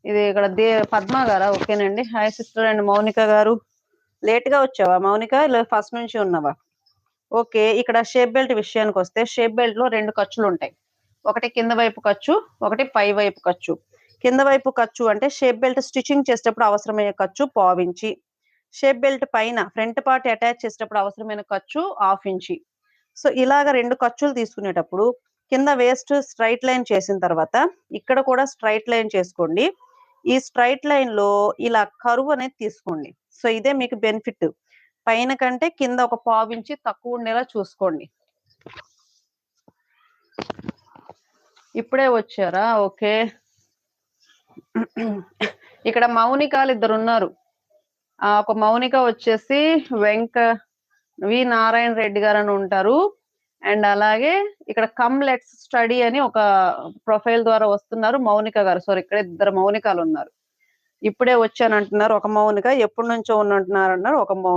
ఇది ఇక్కడ పద్మ గారా? ఓకేనండి. హాయ్ సిస్టర్ అండ్ మౌనిక గారు. లేట్ గా వచ్చావా మౌనిక? ఇలా ఫస్ట్ నుంచి ఉన్నావా? ఓకే. ఇక్కడ షేప్ బెల్ట్ విషయానికి వస్తే షేప్ బెల్ట్ లో 2 ఖర్చులు ఉంటాయి. ఒకటి కింద వైపు ఖర్చు, ఒకటి పై వైపు ఖర్చు. కింద వైపు ఖర్చు అంటే షేప్ బెల్ట్ స్టిచ్చింగ్ చేసేటప్పుడు అవసరమయ్యే ఖర్చు 1/4 ఇంచి. షేప్ బెల్ట్ పైన ఫ్రంట్ పార్ట్ అటాచ్ చేసేటప్పుడు అవసరమైన ఖర్చు 1/2 ఇంచి. సో ఇలాగ 2 ఖర్చులు తీసుకునేటప్పుడు కింద వేస్ట్ స్ట్రైట్ లైన్ చేసిన తర్వాత ఇక్కడ కూడా స్ట్రైట్ లైన్ చేసుకోండి. ఈ స్ట్రైట్ లైన్ లో ఇలా కర్వ్ అనేది తీసుకోండి. సో ఇదే మీకు బెనిఫిట్. పైన కంటే కింద ఒక 1/2 ఇంచి తక్కువ ఉండేలా చూసుకోండి. ఇప్పుడే వచ్చారా? ఓకే. ఇక్కడ మౌనికాలు 2 ఉన్నారు. ఒక మౌనిక వచ్చేసి వి నారాయణ రెడ్డి గారు అని ఉంటారు. అండ్ అలాగే ఇక్కడ కమ్ లెట్స్ స్టడీ అని ఒక ప్రొఫైల్ ద్వారా వస్తున్నారు మౌనిక గారు. సారీ, ఇక్కడ 2 మౌనికాలు ఉన్నారు. ఇప్పుడే వచ్చానంటున్నారు ఒక మౌనిక, ఎప్పటి నుంచో ఉన్నట్టున్నారు అన్నారు ఒక మౌనిక.